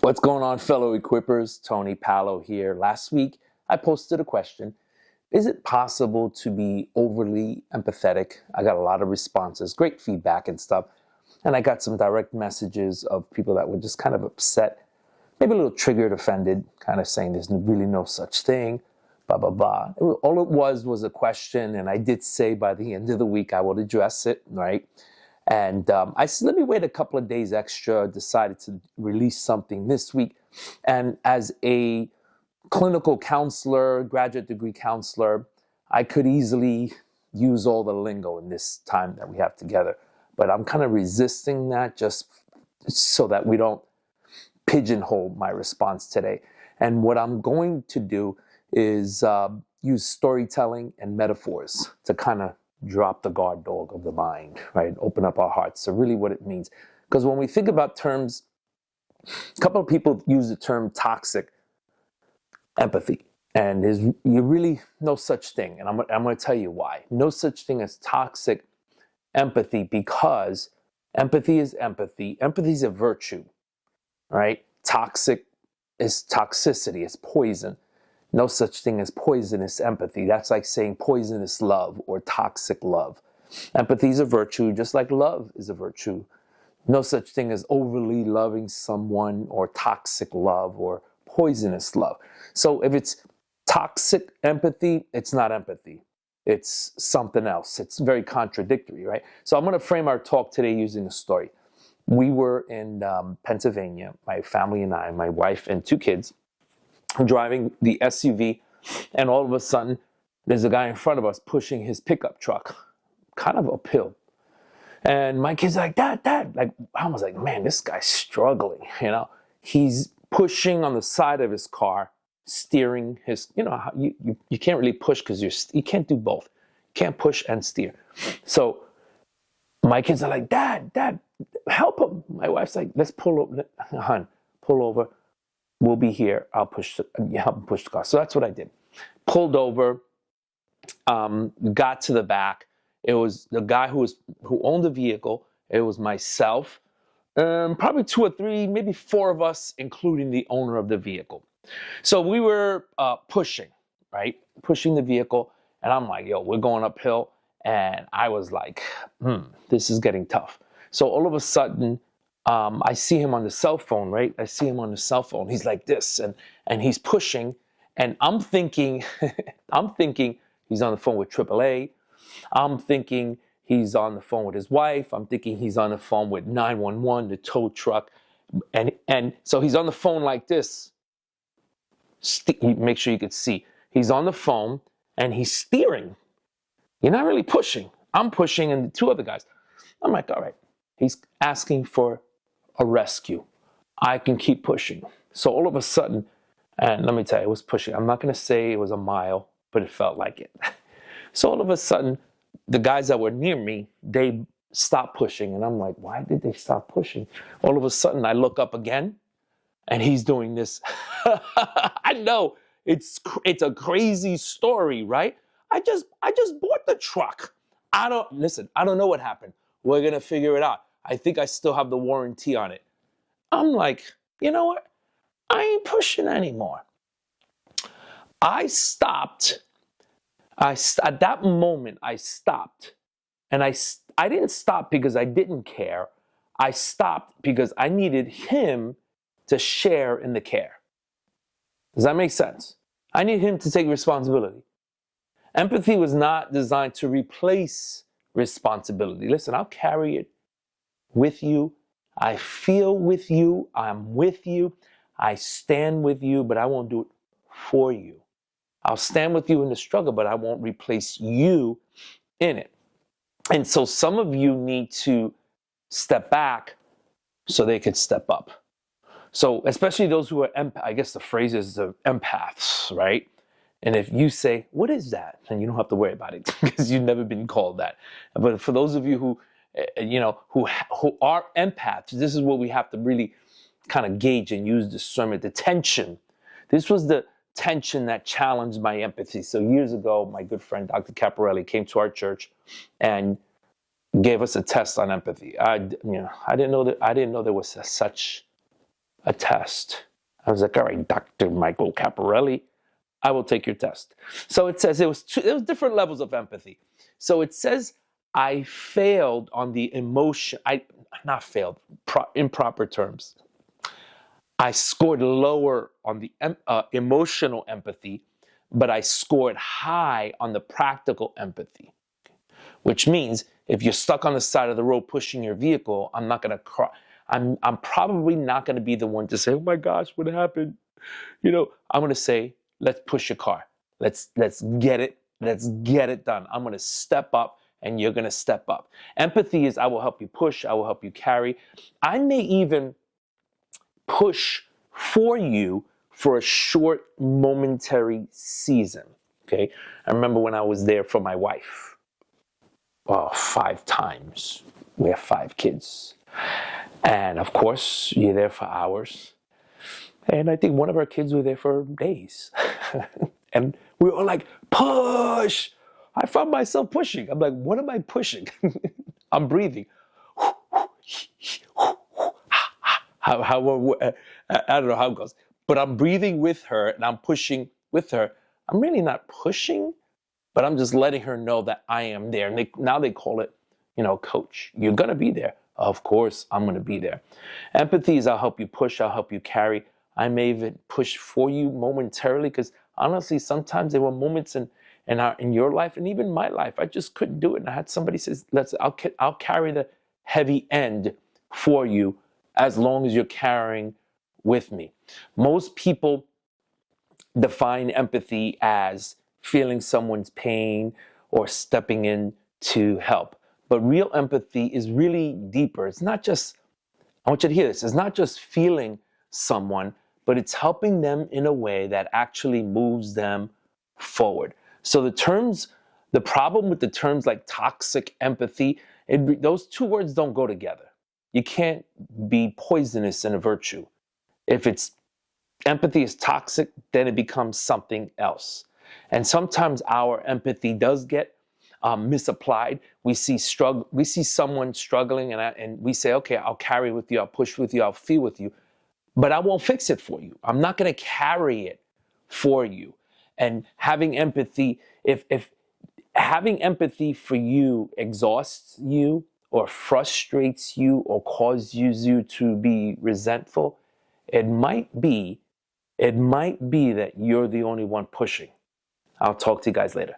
What's going on, fellow equippers? Tony Palo here. Last week, I posted a question. Is it possible to be overly empathetic? I got a lot of responses, great feedback and stuff. And I got some direct messages of people that were just kind of upset, maybe a little triggered, offended, kind of saying there's really no such thing, blah, blah, blah. All it was a question, and I did say by the end of the week I will address it, right? And I said, let me wait a couple of days extra, decided to release something this week. And as a clinical counselor, graduate degree counselor, I could easily use all the lingo in this time that we have together. But I'm kind of resisting that just so that we don't pigeonhole my response today. And what I'm going to do is use storytelling and metaphors to kind of drop the guard dog of the mind, right? Open up our hearts. So really what it means. Because when we think about terms, a couple of people use the term toxic empathy. And there's really no such thing. And I'm going to tell you why. No such thing as toxic empathy, because empathy is empathy. Empathy is a virtue, right? Toxic is toxicity. It's poison. No such thing as poisonous empathy. That's like saying poisonous love or toxic love. Empathy is a virtue, just like love is a virtue. No such thing as overly loving someone or toxic love or poisonous love. So if it's toxic empathy, it's not empathy. It's something else. It's very contradictory, right? So I'm going to frame our talk today using a story. We were in Pennsylvania, my family and I, my wife and two kids, driving the SUV, and all of a sudden there's a guy in front of us pushing his pickup truck kind of uphill, and my kids are like, dad, like, I was like, man, this guy's struggling, he's pushing on the side of his car, steering his, you can't really push because you can't do both. You can't push and steer. So my kids are like, dad, help him. My wife's like, let's pull over, hon, pull over. We'll be here. I'll help him push the car. So that's what I did. Pulled over, got to the back. It was the guy who owned the vehicle. It was myself, probably two or three, maybe four of us, including the owner of the vehicle. So we were pushing, right? Pushing the vehicle. And I'm like, yo, we're going uphill. And I was like, this is getting tough. So all of a sudden, I see him on the cell phone, right? I see him on the cell phone. He's like this, and he's pushing, and I'm thinking he's on the phone with AAA. I'm thinking he's on the phone with his wife. I'm thinking he's on the phone with 911, the tow truck, and so he's on the phone like this. Make sure you could see. He's on the phone and he's steering. You're not really pushing. I'm pushing, and the two other guys. I'm like, all right. He's asking for a rescue. I can keep pushing. So all of a sudden, and let me tell you, it was pushing. I'm not going to say it was a mile, but it felt like it. So all of a sudden, the guys that were near me, they stopped pushing. And I'm like, why did they stop pushing? All of a sudden, I look up again, and he's doing this. I know it's a crazy story, right? I just bought the truck. I don't know what happened. We're going to figure it out. I think I still have the warranty on it. I'm like, you know what? I ain't pushing anymore. I stopped. At that moment, I stopped. And I didn't stop because I didn't care. I stopped because I needed him to share in the care. Does that make sense? I need him to take responsibility. Empathy was not designed to replace responsibility. Listen, I'll carry it with you. I feel with you. I'm with you. I stand with you, but I won't do it for you. I'll stand with you in the struggle, but I won't replace you in it. And so some of you need to step back so they can step up. So especially those who are I guess the phrase is the empaths, right? And if you say, what is that? Then you don't have to worry about it because you've never been called that. But for those of you who are empaths, this is what we have to really kind of gauge and use discernment, the tension. This was the tension that challenged my empathy. So years ago, my good friend, Dr. Caparelli, came to our church and gave us a test on empathy. I didn't know there was such a test. I was like, all right, Dr. Michael Caparelli, I will take your test. So it says it was different levels of empathy. So it says I failed on the emotion, not failed, improper terms. I scored lower on the emotional empathy, but I scored high on the practical empathy, which means if you're stuck on the side of the road pushing your vehicle, I'm not going to cry. I'm probably not going to be the one to say, oh my gosh, what happened? I'm going to say, let's push your car. Let's get it. Let's get it done. I'm going to step up and you're going to step up. Empathy is I will help you push. I will help you carry. I may even push for you for a short momentary season. Okay. I remember when I was there for my wife. 5 times. We have 5 kids. And of course, you're there for hours. And I think one of our kids were there for days. And we were all like, push! I found myself pushing. I'm like, what am I pushing? I'm breathing. I don't know how it goes. But I'm breathing with her and I'm pushing with her. I'm really not pushing, but I'm just letting her know that I am there. And now they call it, coach. You're going to be there. Of course, I'm going to be there. Empathy is I'll help you push. I'll help you carry. I may even push for you momentarily because honestly, sometimes there were moments in your life and even my life, I just couldn't do it. And I had somebody say, I'll carry the heavy end for you as long as you're carrying with me. Most people define empathy as feeling someone's pain or stepping in to help. But real empathy is really deeper. It's not just, I want you to hear this, it's not just feeling someone, but it's helping them in a way that actually moves them forward. So the problem with the terms like toxic empathy, those 2 words don't go together. You can't be poisonous in a virtue. If empathy is toxic, then it becomes something else. And sometimes our empathy does get misapplied. We see someone struggling, and we say, okay, I'll carry with you, I'll push with you, I'll feel with you, but I won't fix it for you. I'm not going to carry it for you. And having empathy, if having empathy for you exhausts you or frustrates you or causes you to be resentful, it might be that you're the only one pushing. I'll talk to you guys later.